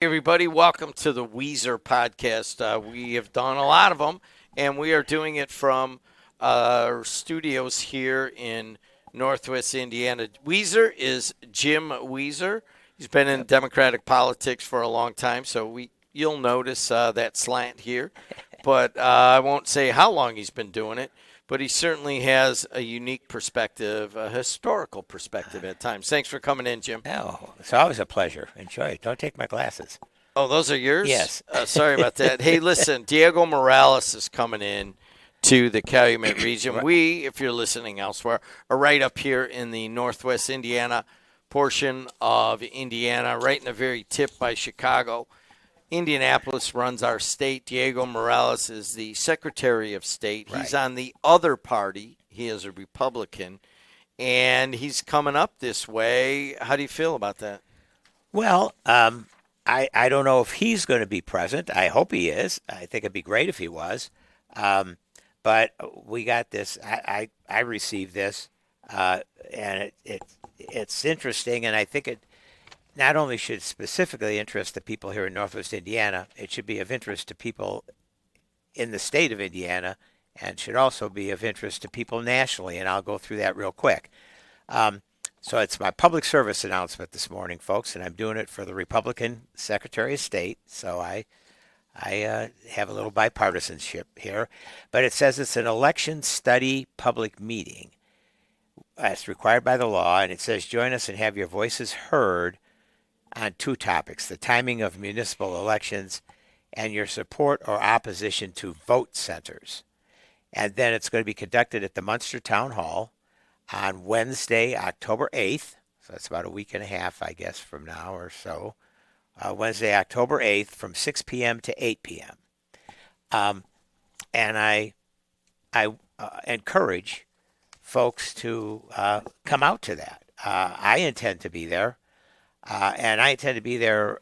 Hey everybody, welcome to the Weiser Podcast. We have done a lot of them, and we are doing it from our studios here in Northwest Indiana. Weiser is Jim Weiser. He's been in Yep. Democratic politics for a long time, so you'll notice that slant here. But I won't say how long he's been doing it, but he certainly has a unique perspective, a historical perspective at times. Thanks for coming in, Jim. Oh, it's always a pleasure. Enjoy it. Don't take my glasses. Oh, those are yours? Yes. Sorry about that. Hey, listen, Diego Morales is coming in to the Calumet region. Right. We, if you're listening elsewhere, are right up here in the Northwest Indiana portion of Indiana, right in the very tip by Chicago. Indianapolis runs our state. Diego Morales is the Secretary of State. He's Right. on the other party. He is a Republican, and he's coming up this way. How do you feel about that? Well, I don't know if he's going to be present. I hope he is. I think it'd be great if he was. Um, but we got this. I received this, and it's interesting, and I think it not only should specifically interest the people here in Northwest Indiana, it should be of interest to people in the state of Indiana, and should also be of interest to people nationally. And I'll go through that real quick. Um, so it's my public service announcement this morning, folks, and I'm doing it for the Republican Secretary of State. So I have a little bipartisanship here, but it says it's an election study public meeting. It's required by the law, and it says join us and have your voices heard on two topics: the timing of municipal elections and your support or opposition to vote centers. And then it's going to be conducted at the Munster Town Hall on Wednesday, October 8th. So that's about a week and a half, I guess, from now or so. Wednesday, October 8th from 6 p.m. to 8 p.m. Um, and I encourage folks to come out to that. I intend to be there, and I intend to be there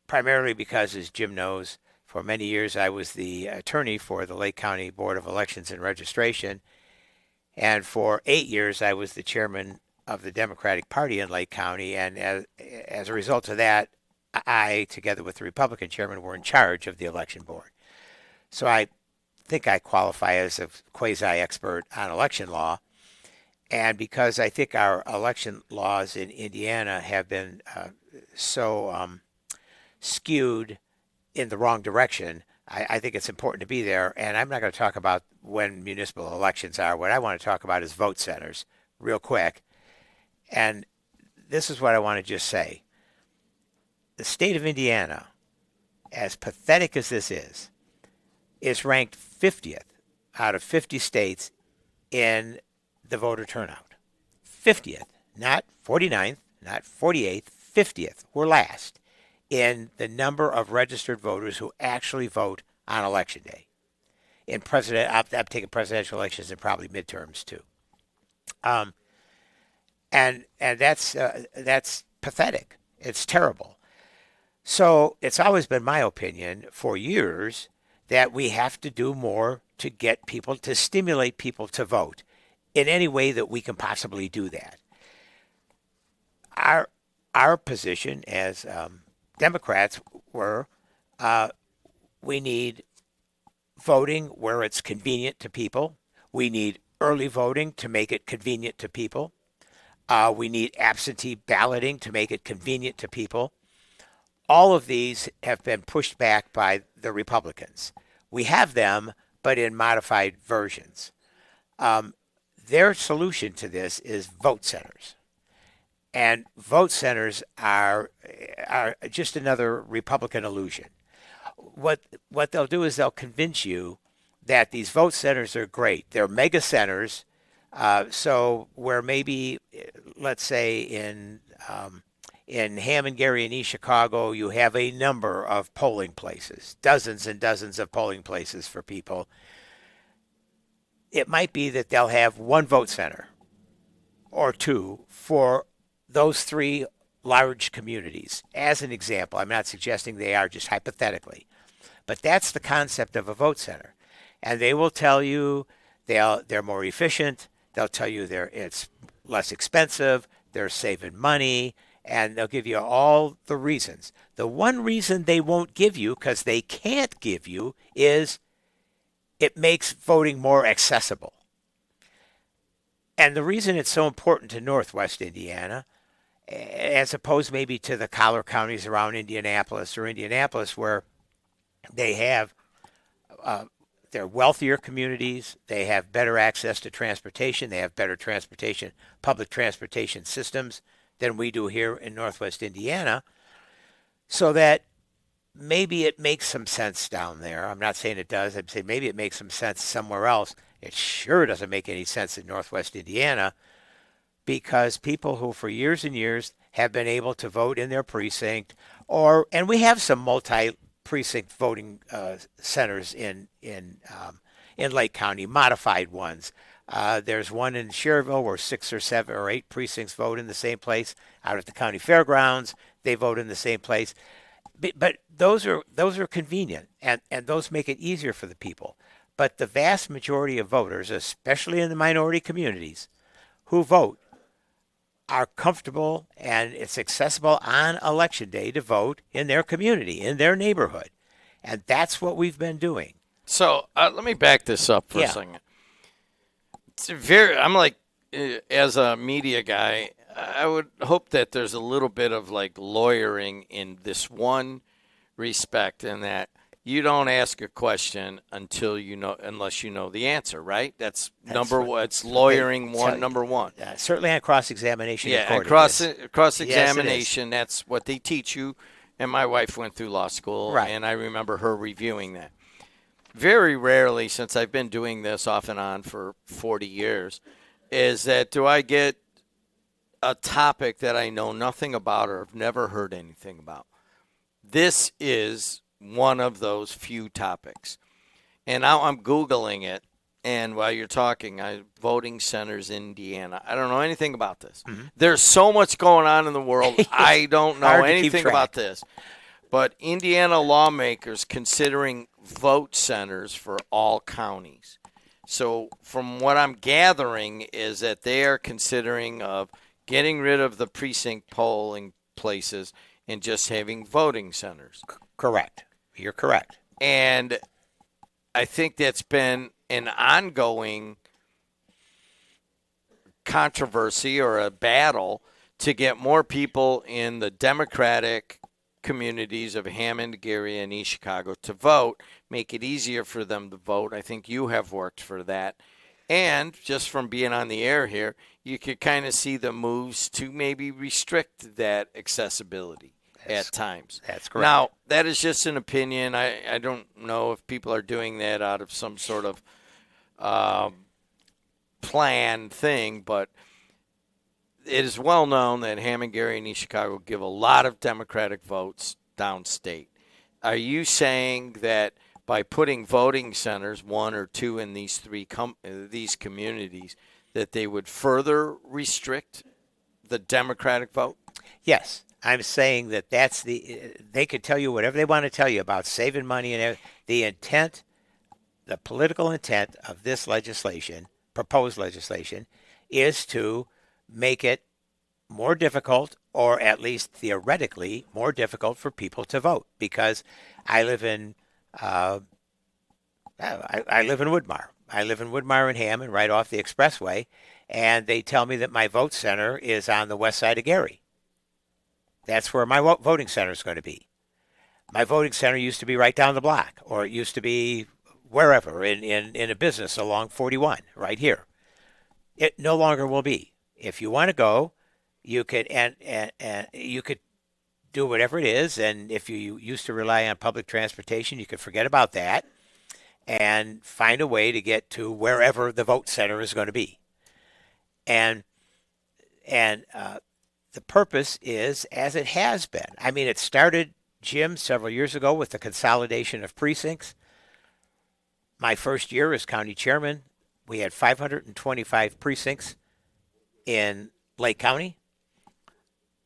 primarily because, as Jim knows, for many years I was the attorney for the Lake County Board of Elections and Registration, and for 8 years I was the chairman of the Democratic Party in Lake County, and as a result of that, I, together with the Republican chairman, were in charge of the election board. So I think I qualify as a quasi-expert on election law, and because I think our election laws in Indiana have been so skewed in the wrong direction, I think it's important to be there. And I'm not going to talk about when municipal elections are. What I want to talk about is vote centers real quick. And this is what I want to just say. The state of Indiana, as pathetic as this is ranked 50th out of 50 states in the voter turnout. 50th, not 49th, not 48th, 50th. We're last in the number of registered voters who actually vote on election day. I'm taking presidential elections and probably midterms too. Um, and that's pathetic. It's terrible. So it's always been my opinion for years that we have to do more to get people, to stimulate people to vote in any way that we can possibly do that. Our position as Democrats were we need voting where it's convenient to people. We need early voting to make it convenient to people. We need absentee balloting to make it convenient to people. All of these have been pushed back by the Republicans. We have them, but in modified versions. Their solution to this is vote centers. And vote centers are just another Republican illusion. What they'll do is they'll convince you that these vote centers are great. They're mega centers. So where maybe, let's say in Hammond, Gary, and East Chicago, you have a number of polling places, dozens and dozens of polling places for people. It might be that they'll have one vote center or two for those three large communities. As an example, I'm not suggesting they are, just hypothetically. But that's the concept of a vote center. And they will tell you they're more efficient. They'll tell you it's less expensive. They're saving money. and they'll give you all the reasons. The one reason they won't give you, because they can't give you, is it makes voting more accessible. And the reason it's so important to Northwest Indiana, as opposed maybe to the collar counties around Indianapolis where they have they're wealthier communities, they have better access to transportation, they have better public transportation systems than we do here in Northwest Indiana, so that maybe it makes some sense down there. I'm not saying it does. I'm saying maybe it makes some sense somewhere else. It sure doesn't make any sense in Northwest Indiana, because people who for years and years have been able to vote in their precinct, and we have some multi-precinct voting centers in Lake County, modified ones. There's one in Schererville where 6 or 7 or 8 precincts vote in the same place. Out at the county fairgrounds, they vote in the same place. But those are convenient, and those make it easier for the people. But the vast majority of voters, especially in the minority communities, who vote are comfortable, and it's accessible on election day to vote in their community, in their neighborhood. And that's what we've been doing. So let me back this up for a second. I'm like, as a media guy, I would hope that there's a little bit of like lawyering in this one respect, in that you don't ask a question until unless you know the answer, right? That's number one. It's lawyering number one. Certainly on cross-examination. Yeah, and cross-examination, that's what they teach you. And my wife went through law school, right, and I remember her reviewing that. Very rarely, since I've been doing this off and on for 40 years, is that do I get a topic that I know nothing about or have never heard anything about. This is one of those few topics. And now I'm Googling it, and while you're talking, voting centers in Indiana. I don't know anything about this. Mm-hmm. There's so much going on in the world. I don't know anything about this. But Indiana lawmakers considering vote centers for all counties. So from what I'm gathering is that they are considering of getting rid of the precinct polling places and just having voting centers. Correct. You're correct. And I think that's been an ongoing controversy or a battle to get more people in the Democratic communities of Hammond, Gary, and East Chicago to vote, make it easier for them to vote. I think you have worked for that. And just from being on the air here, you could kind of see the moves to maybe restrict that accessibility at times. That's correct. Now, that is just an opinion. I don't know if people are doing that out of some sort of planned thing, but it is well known that Hammond, Gary, and East Chicago give a lot of Democratic votes downstate. Are you saying that by putting voting centers, 1 or 2 in these these communities, that they would further restrict the Democratic vote? Yes. I'm saying that they could tell you whatever they want to tell you about saving money and the intent, the political intent of this legislation, proposed legislation, is to make it more difficult, or at least theoretically more difficult, for people to vote. Because I live in Woodmar. I live in Woodmar and Hammond, right off the expressway, and they tell me that my vote center is on the west side of Gary. That's where my voting center is going to be. My voting center used to be right down the block, or it used to be wherever in a business along 41, right here. It no longer will be. If you want to go, you could and you could do whatever it is. And if you used to rely on public transportation, you could forget about that and find a way to get to wherever the vote center is going to be. And the purpose is, as it has been. I mean, it started, Jim, several years ago with the consolidation of precincts. My first year as county chairman, we had 525 precincts in Lake County.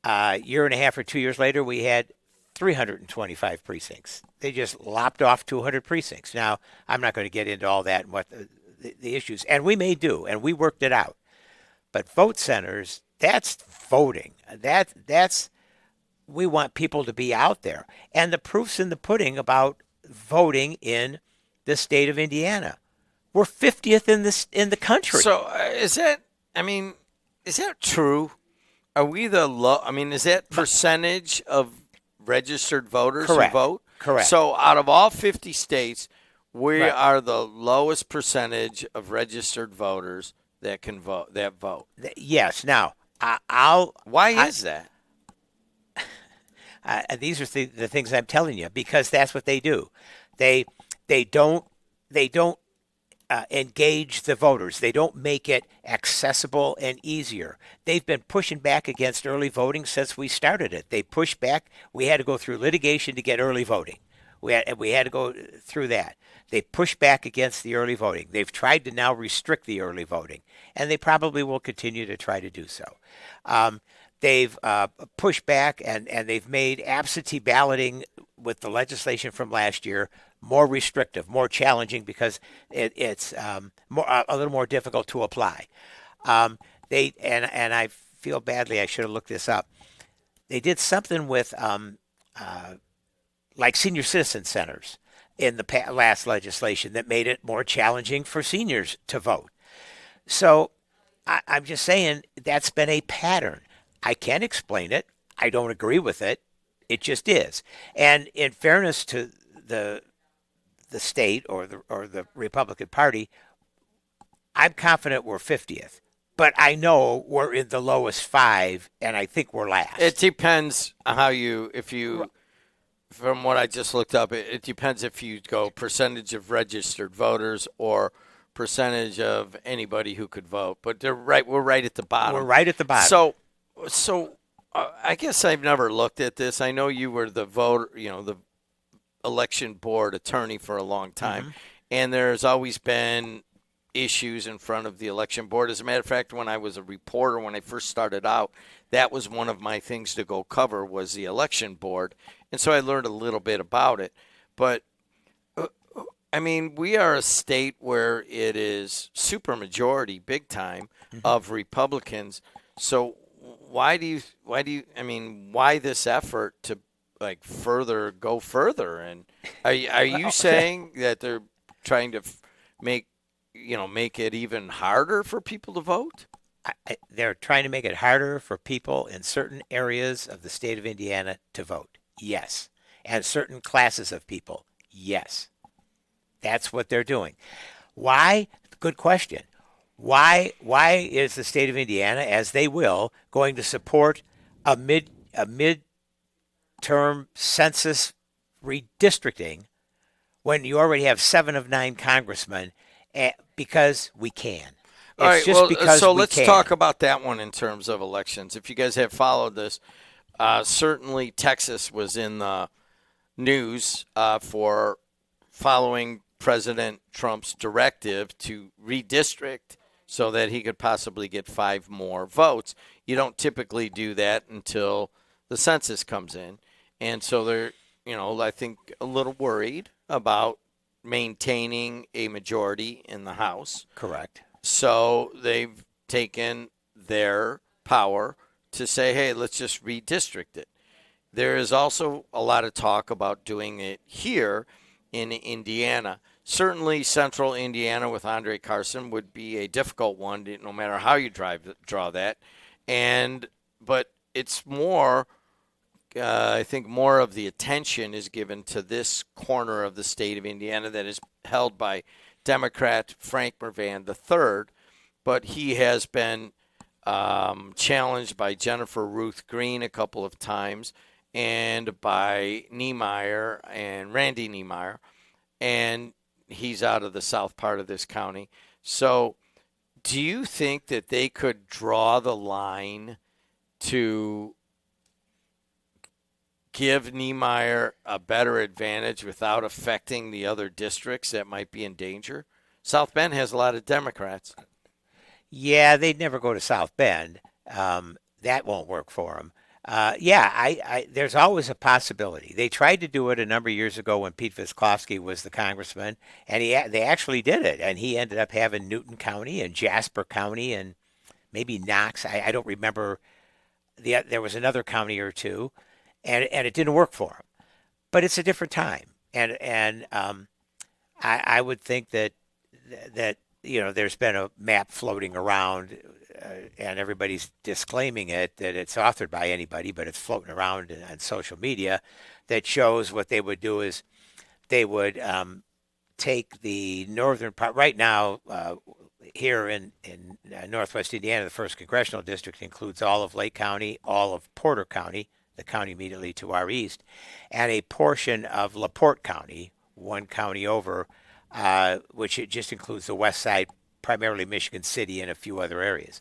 A year and a half or 2 years later, we had 325 precincts. They just lopped off 200 precincts. Now, I'm not going to get into all that and what the issues, and we may do, and we worked it out. But vote centers, that's voting. That's we want people to be out there. And the proof's in the pudding about voting in the state of Indiana. We're 50th in the country. So is that? I mean, is that true? Are we the low? I mean, is that percentage of registered voters Correct. who vote? Correct. So out of all 50 states, we Right. are the lowest percentage of registered voters that can vote. Yes. Now, I'll. Why is that? These are the things I'm telling you because that's what they do. They don't engage the voters. They don't make it accessible and easier. They've been pushing back against early voting since we started it. They pushed back. We had to go through litigation to get early voting. We had to go through that. They pushed back against the early voting. They've tried to now restrict the early voting, and they probably will continue to try to do so. They've pushed back and they've made absentee balloting with the legislation from last year more restrictive, more challenging because it's a little more difficult to apply. And I feel badly. I should have looked this up. They did something with like senior citizen centers in the last legislation that made it more challenging for seniors to vote. So I'm just saying that's been a pattern. I can't explain it. I don't agree with it. It just is. And in fairness to the state or the Republican Party, I'm confident we're 50th. But I know we're in the lowest 5, and I think we're last. It depends on how from what I just looked up, it depends if you go percentage of registered voters or percentage of anybody who could vote. But we're right at the bottom. We're right at the bottom. So I guess I've never looked at this. I know you were the the election board attorney for a long time, and there's always been issues in front of the election board. As a matter of fact, when I was a reporter, when I first started out, that was one of my things to go cover was the election board, and so I learned a little bit about it. But I mean, we are a state where it is supermajority, big time, of Republicans. So why this effort to go further? And are you saying that they're trying to make it even harder for people to vote? They're trying to make it harder for people in certain areas of the state of Indiana to vote. Yes. And certain classes of people. Yes. That's what they're doing. Why? Good question. Why is the state of Indiana, as they will, going to support a midterm census redistricting when you already have 7 of 9 congressmen? Because we can. All right. Let's can. talk about that one in terms of elections. If you guys have followed this, certainly Texas was in the news for following President Trump's directive to redistrict so that he could possibly get 5 more votes. You don't typically do that until the census comes in. And so they're, I think a little worried about maintaining a majority in the House. Correct. So they've taken their power to say, hey, let's just redistrict it. There is also a lot of talk about doing it here in Indiana. Certainly central Indiana with Andre Carson would be a difficult one, no matter how you draw that. But it's more, I think more of the attention is given to this corner of the state of Indiana that is held by Democrat Frank Mervan III, but he has been challenged by Jennifer Ruth Green a couple of times and by Niemeyer and Randy Niemeyer, and he's out of the south part of this county. So do you think that they could draw the line to give Niemeyer a better advantage without affecting the other districts that might be in danger? South Bend has a lot of Democrats. Yeah, they'd never go to South Bend. That won't work for them. There's always a possibility. They tried to do it a number of years ago when Pete Visclosky was the congressman, and they actually did it. And he ended up having Newton County and Jasper County and maybe Knox. I don't remember. There was another county or two. and it didn't work for them. But it's a different time, and I would think that there's been a map floating around, and everybody's disclaiming it that it's authored by anybody, but it's floating around on social media that shows what they would do is they would take the northern part. Right now, here in northwest Indiana, the 1st Congressional District includes all of Lake County, all of Porter County, the county immediately to our east, and a portion of LaPorte County, one county over, which it just includes the west side, primarily Michigan City and a few other areas.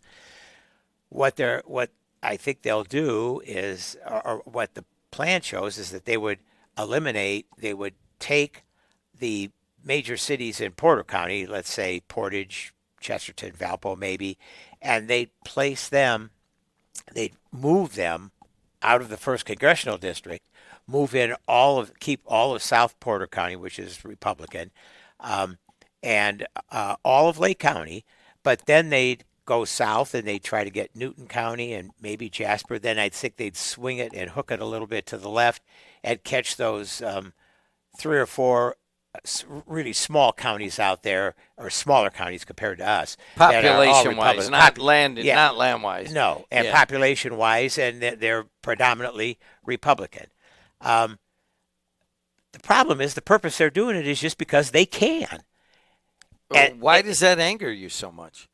What I think they'll do is, or what the plan shows, is that they would take the major cities in Porter County, let's say Portage, Chesterton, Valpo maybe, and they'd move them out of the 1st Congressional District, keep all of South Porter County, which is Republican, and all of Lake County, but then they'd go south and they'd try to get Newton County and maybe Jasper. Then I think they'd swing it and hook it a little bit to the left and catch those 3 or 4 really small counties out there, or smaller counties compared to us. Population-wise, not land-wise. No, and population-wise, and they're predominantly Republican. The problem is the purpose they're doing it is just because they can. And why does that anger you so much?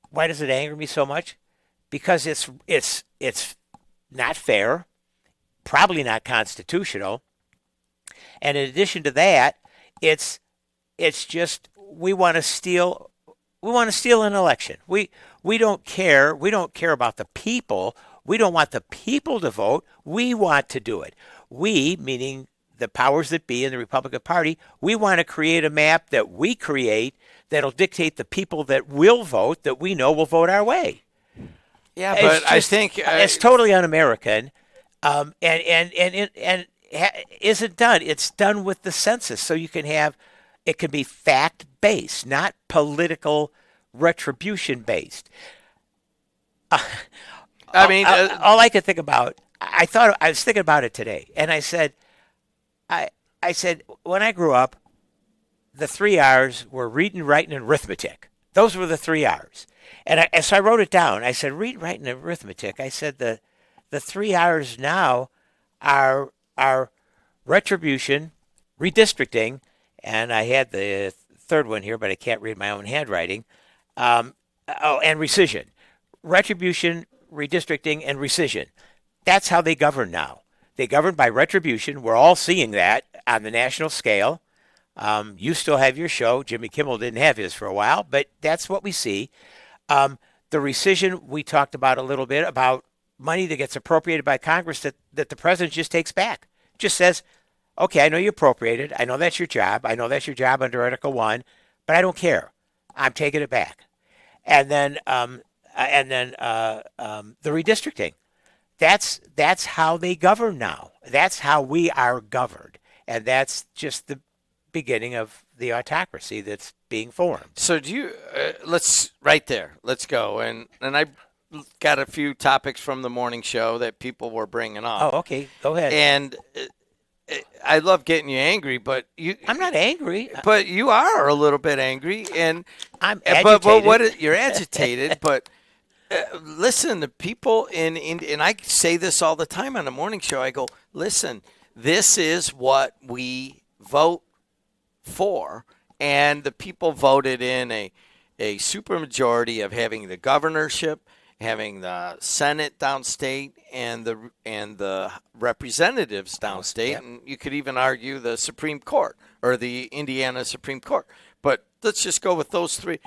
Why does it anger me so much? Because it's not fair, probably not constitutional, and in addition to that, it's just we want to steal an election. We don't care. We don't care about the people. We don't want the people to vote. We want to do it. We, meaning the powers that be in the Republican Party, we want to create a map that we create that'll dictate the people that will vote, that we know will vote our way. Yeah, but I think it's totally un-American, and isn't done. It's done with the census, so you can have it can be fact-based, not political retribution-based. All I could think about, I was thinking about it today, and I said, when I grew up, the 3 R's were reading, writing, and arithmetic. Those were the 3 R's. And so I wrote it down. I said, read, writing, and arithmetic. I said the 3 R's now are retribution, redistricting, and I had the third one here, but I can't read my own handwriting, and rescission. Retribution, redistricting, and rescission. That's how they govern now. They govern by retribution. We're all seeing that on the national scale. You still have your show. Jimmy Kimmel didn't have his for a while, but that's what we see. The rescission, we talked about a little bit, about money that gets appropriated by Congress that the president just takes back. Just says, okay, I know you appropriated. I know that's your job. I know that's your job under Article 1, but I don't care. I'm taking it back. And then the redistricting. That's how they govern now. That's how we are governed. And that's just the beginning of the autocracy that's being formed. So do you, let's go. And I got a few topics from the morning show that people were bringing up. Oh, okay. Go ahead. And I love getting you angry, but I'm not angry. But you are a little bit angry. And I'm agitated. But you're agitated, but listen, the people and I say this all the time on the morning show. I go, listen, this is what we vote for, and the people voted in a supermajority of having the governorship, having the Senate downstate, and the representatives downstate, Yep. And you could even argue the Supreme Court or the Indiana Supreme Court. But let's just go with those three.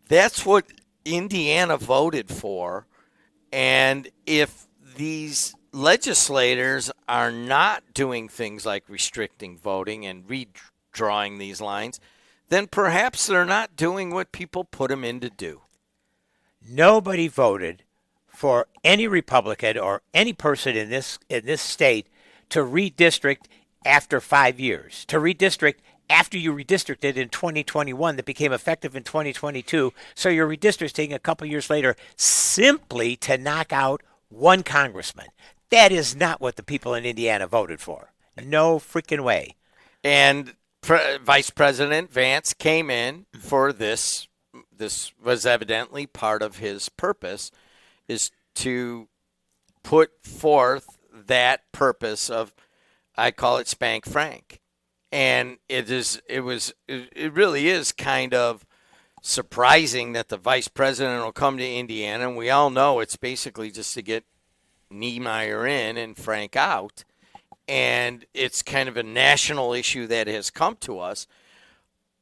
That's what Indiana voted for, and if these legislators are not doing things like restricting voting and redrawing these lines, then perhaps they're not doing what people put them in to do. Nobody voted for any Republican or any person in this state to redistrict after 5 years, to redistrict after you redistricted in 2021 that became effective in 2022. So you're redistricting a couple years later simply to knock out one congressman. That is not what the people in Indiana voted for. No freaking way. And Vice President Vance came in for this. This was evidently part of his purpose, is to put forth that purpose of, I call it Spank Frank. And it really is kind of surprising that the vice president will come to Indiana, and we all know it's basically just to get Niemeyer in and Frank out. And it's kind of a national issue that has come to us.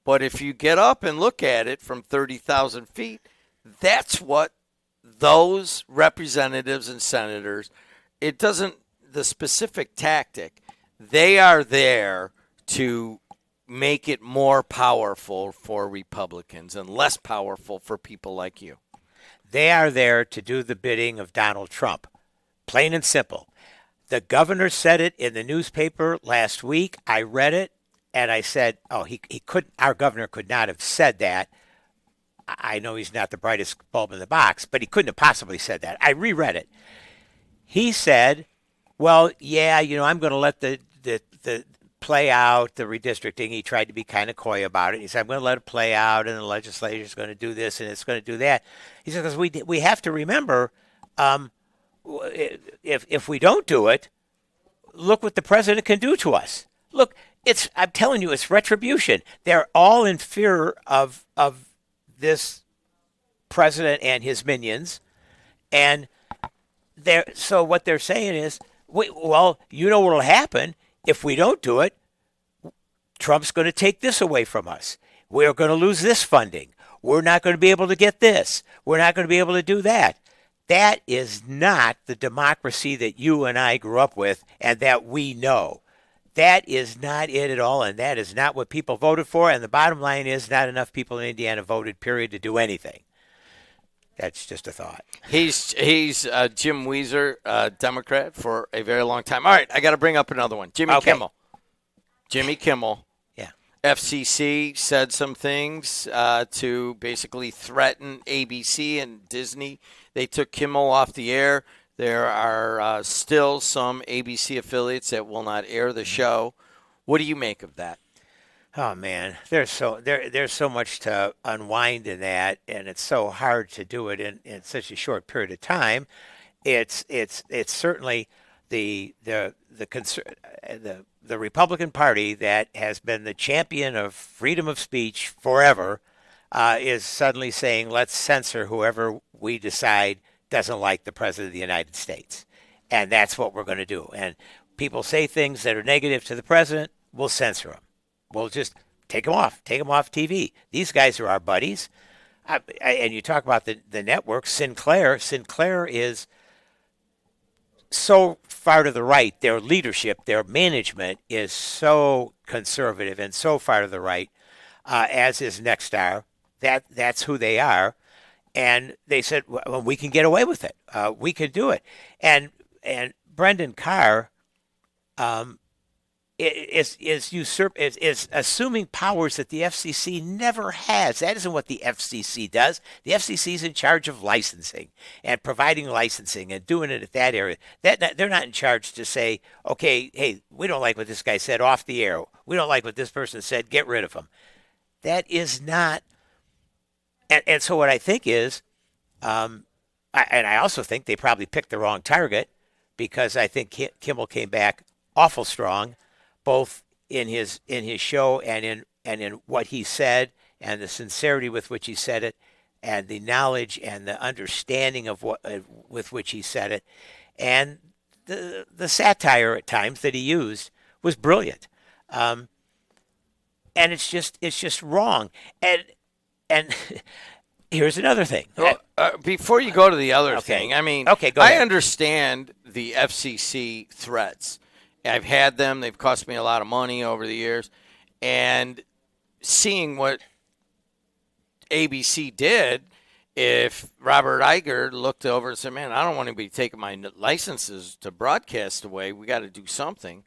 But if you get up and look at it from 30,000 feet, that's what those representatives and senators, it doesn't, the specific tactic, they are there to make it more powerful for Republicans and less powerful for people like you. They are there to do the bidding of Donald Trump. Plain and simple. The governor said it in the newspaper last week. I read it and I said, oh, he couldn't, our governor could not have said that. I know he's not the brightest bulb in the box, but he couldn't have possibly said that. I reread it. He said, well, yeah, I'm going to let the play out the redistricting. He tried to be kind of coy about it. He said, I'm going to let it play out, and the legislature is going to do this and it's going to do that. He said, because we have to remember, if we don't do it, look what the president can do to us. Look, I'm telling you, it's retribution. They're all in fear of this president and his minions, and so what they're saying is, well, you know what will happen if we don't do it. Trump's going to take this away from us. We're going to lose this funding. We're not going to be able to get this. We're not going to be able to do that. That is not the democracy that you and I grew up with and that we know. That is not it at all, and that is not what people voted for. And the bottom line is not enough people in Indiana voted, period, to do anything. That's just a thought. He's Jim Weiser, Democrat, for a very long time. All right, I got to bring up another one. Jimmy Kimmel. Jimmy Kimmel. Yeah. FCC said some things to basically threaten ABC and Disney. They took Kimmel off the air. There are still some ABC affiliates that will not air the show. What do you make of that? Oh man, there's so much to unwind in that, and it's so hard to do it in such a short period of time. It's certainly the Republican Party that has been the champion of freedom of speech forever is suddenly saying, let's censor whoever we decide doesn't like the president of the United States, and that's what we're going to do. And people say things that are negative to the president, we'll censor them. We'll just take them off TV. These guys are our buddies. And you talk about the network, Sinclair. Sinclair is so far to the right. Their leadership, their management is so conservative and so far to the right, as is Nexstar. That's who they are. And they said, well, we can get away with it. We can do it. And Brendan Carr is assuming powers that the FCC never has. That isn't what the FCC does. The FCC is in charge of licensing and providing licensing and doing it at that area. They're not in charge to say, okay, hey, we don't like what this guy said, off the air. We don't like what this person said, get rid of him. That is not. And so what I think is, I also think they probably picked the wrong target, because I think Kimmel came back awful strong, both in his show and in what he said, and the sincerity with which he said it, and the knowledge and the understanding of what with which he said it, and the satire at times that he used was brilliant. And it's just wrong. And here's another thing. Well, before you go to the other thing, I mean, go I ahead. understand the FCC threats. I've had them. They've cost me a lot of money over the years. And seeing what ABC did, if Robert Iger looked over and said, man, I don't want anybody taking my licenses to broadcast away. We got to do something.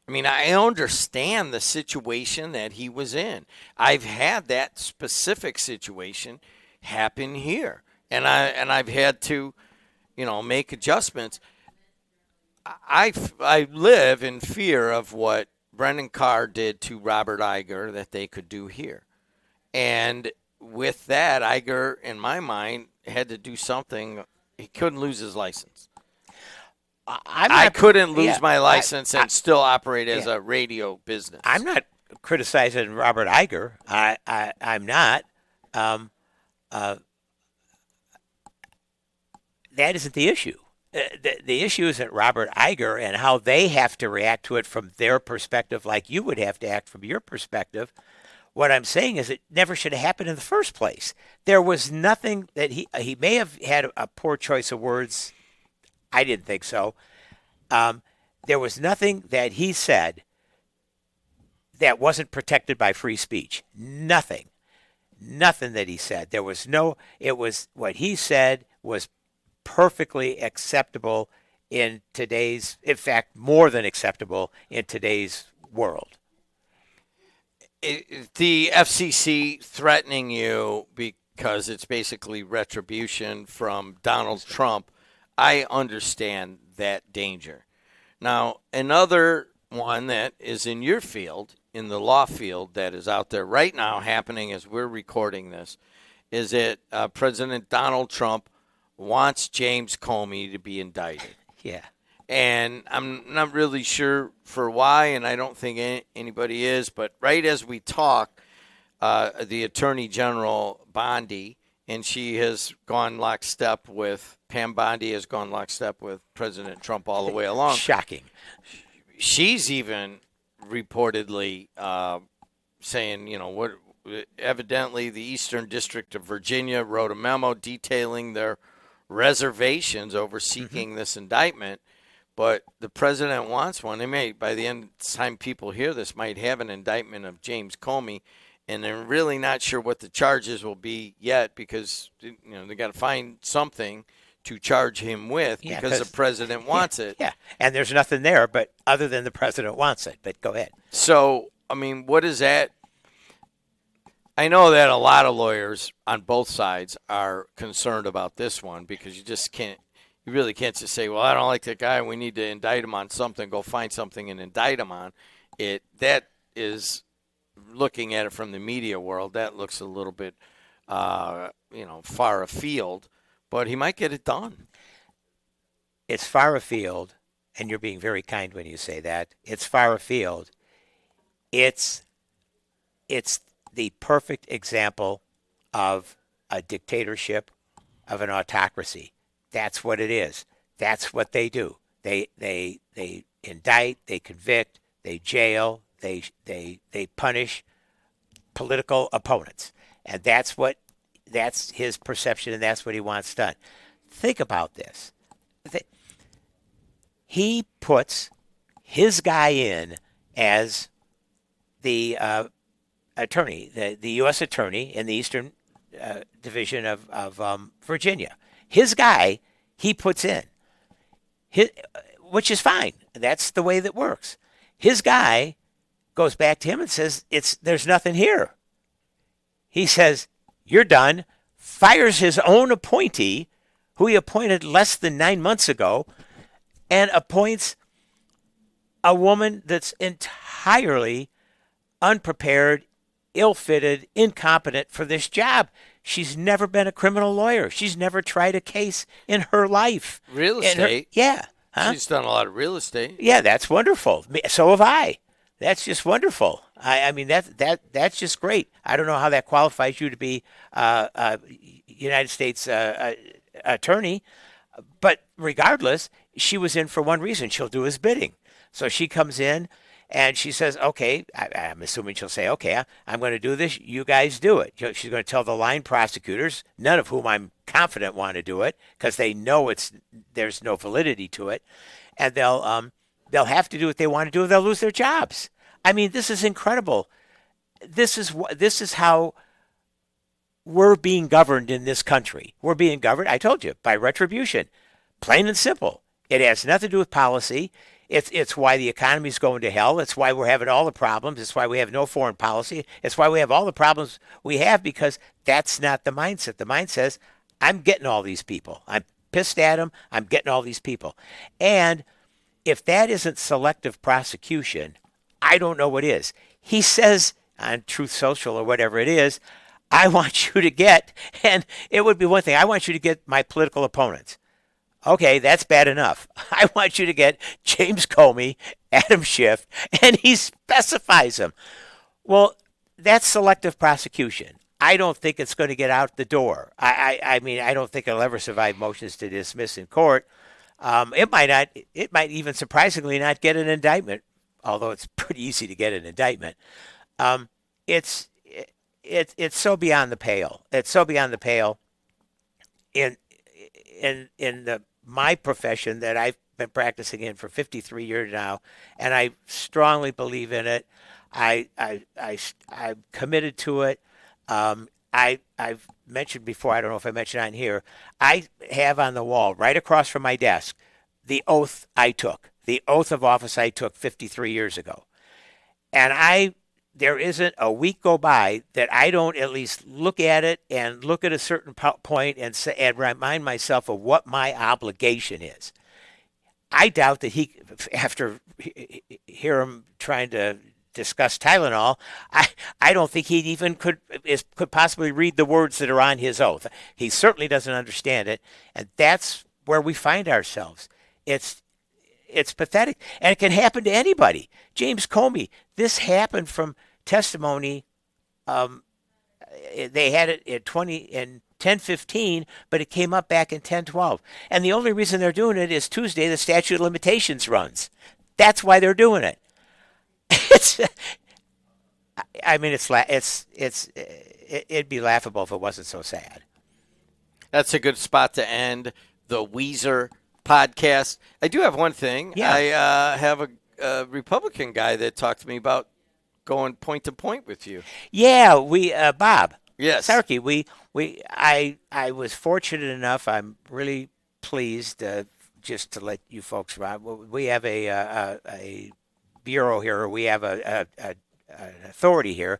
I mean, I understand the situation that he was in. I've had that specific situation happen here, and I've had to, make adjustments. I live in fear of what Brendan Carr did to Robert Iger that they could do here. And with that, Iger, in my mind, had to do something. He couldn't lose his license. I couldn't lose my license and still operate as a radio business. I'm not criticizing Robert Iger. I'm not. That isn't the issue. The issue isn't Robert Iger and how they have to react to it from their perspective, like you would have to act from your perspective. What I'm saying is it never should have happened in the first place. There was nothing that he may have had a poor choice of words. I didn't think so. There was nothing that he said that wasn't protected by free speech. Nothing that he said. There was no, it was what he said was perfectly acceptable in today's, in fact, more than acceptable in today's world. The FCC threatening you because it's basically retribution from Donald Trump, I understand that danger. Now, another one that is in your field, in the law field, that is out there right now happening as we're recording this, is that President Donald Trump wants James Comey to be indicted. Yeah. And I'm not really sure for why, and I don't think anybody is, but right as we talk, the Attorney General Bondi, and she has gone lockstep with, Pam Bondi has gone lockstep with President Trump all the way along. Shocking. She's even reportedly saying, what evidently the Eastern District of Virginia wrote a memo detailing their reservations over seeking this indictment. But the president wants one. They may, by the end of the time people hear this, might have an indictment of James Comey, and they're really not sure what the charges will be yet because they got to find something to charge him with because the president wants it. Yeah, and there's nothing there, but other than the president wants it. But go ahead. So, what is that? I know that a lot of lawyers on both sides are concerned about this one because you really can't just say, well, I don't like that guy. We need to indict him on something. Go find something and indict him on it. That is, looking at it from the media world, that looks a little bit, far afield. But he might get it done. It's far afield, and you're being very kind when you say that. It's far afield. It's the perfect example of a dictatorship, of an autocracy. That's what it is. That's what they do. They indict, they convict, they jail, they punish political opponents. And that's his perception, and that's what he wants done. Think about this. He puts his guy in as the attorney, the U.S. attorney in the Eastern Division of Virginia. His guy, he puts in, which is fine. That's the way that works. His guy goes back to him and says, there's nothing here. He says, you're done, fires his own appointee, who he appointed less than 9 months ago, and appoints a woman that's entirely unprepared, ill-fitted, incompetent for this job. She's never been a criminal lawyer. She's never tried a case in her life. Real estate? Yeah. Huh? She's done a lot of real estate. Yeah, that's wonderful. So have I. That's just wonderful. I mean, that's just great. I don't know how that qualifies you to be a United States attorney, but regardless, she was in for one reason. She'll do his bidding. So she comes in and she says, okay, I'm assuming she'll say, okay, I'm going to do this. You guys do it. She's going to tell the line prosecutors, none of whom I'm confident want to do it because they know there's no validity to it. And they'll have to do what they want to do, or they'll lose their jobs. I mean, this is incredible. This is how we're being governed in this country. We're being governed, I told you, by retribution. Plain and simple. It has nothing to do with policy. It's why the economy's going to hell. It's why we're having all the problems. It's why we have no foreign policy. It's why we have all the problems we have, because that's not the mindset. The mind says, I'm getting all these people. I'm pissed at them. I'm getting all these people. And if that isn't selective prosecution, I don't know what is. He says on Truth Social or whatever it is, I want you to get, and it would be one thing, I want you to get my political opponents. Okay, that's bad enough. I want you to get James Comey, Adam Schiff, and he specifies them. Well, that's selective prosecution. I don't think it's going to get out the door. I mean, I don't think it'll ever survive motions to dismiss in court. It might not. It might even surprisingly not get an indictment, although it's pretty easy to get an indictment. It's so beyond the pale. It's so beyond the pale. In my profession that I've been practicing in for 53 years now, and I strongly believe in it. I'm committed to it. I've mentioned before, I don't know if I mentioned on here, I have on the wall right across from my desk the oath I took, the oath of office I took 53 years ago. And there isn't a week go by that I don't at least look at it and look at a certain point and remind myself of what my obligation is. I doubt that after hear him trying to discuss Tylenol, I don't think he even could possibly read the words that are on his oath. He certainly doesn't understand it, and that's where we find ourselves. It's pathetic, and it can happen to anybody. James Comey, this happened from testimony. They had it in 10:15, but it came up back in 10:12, and the only reason they're doing it is Tuesday. The statute of limitations runs. That's why they're doing it. It'd be laughable if it wasn't so sad. That's a good spot to end the Weiser podcast. I do have one thing. Yeah. I have a Republican guy that talked to me about going point to point with you. Yeah, Bob. Yes. Sarkey, I was fortunate enough. I'm really pleased. Just to let you folks know, we have a bureau here. We have an authority here,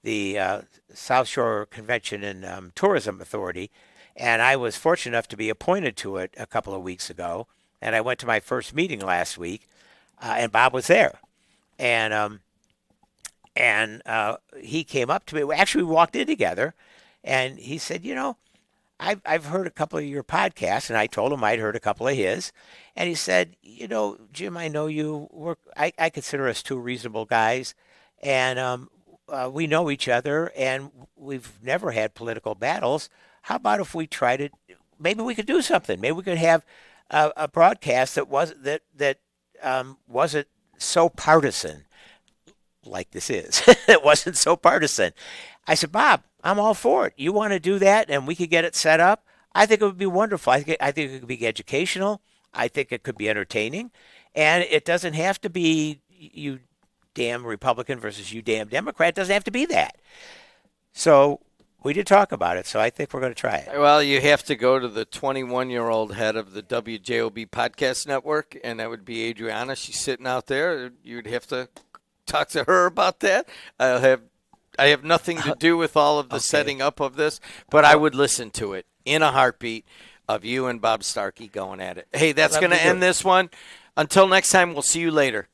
the South Shore Convention and Tourism Authority, and I was fortunate enough to be appointed to it a couple of weeks ago. And I went to my first meeting last week, and Bob was there, and he came up to me. Actually, we walked in together, and he said, I've heard a couple of your podcasts, and I told him I'd heard a couple of his. And he said, Jim, I know you. I consider us two reasonable guys, and we know each other, and we've never had political battles. How about if we tried it? Maybe we could do something. Maybe we could have a broadcast that wasn't so partisan like this is. It wasn't so partisan. I said, Bob, I'm all for it. You want to do that and we could get it set up? I think it would be wonderful. I think it could be educational. I think it could be entertaining. And it doesn't have to be you damn Republican versus you damn Democrat. It doesn't have to be that. So we did talk about it, so I think we're going to try it. Well, you have to go to the 21-year-old head of the WJOB Podcast Network, and that would be Adriana. She's sitting out there. You'd have to talk to her about that. I have nothing to do with all of the setting up of this, but I would listen to it in a heartbeat of you and Bob Starkey going at it. Hey, that's going to end this one. Until next time, we'll see you later.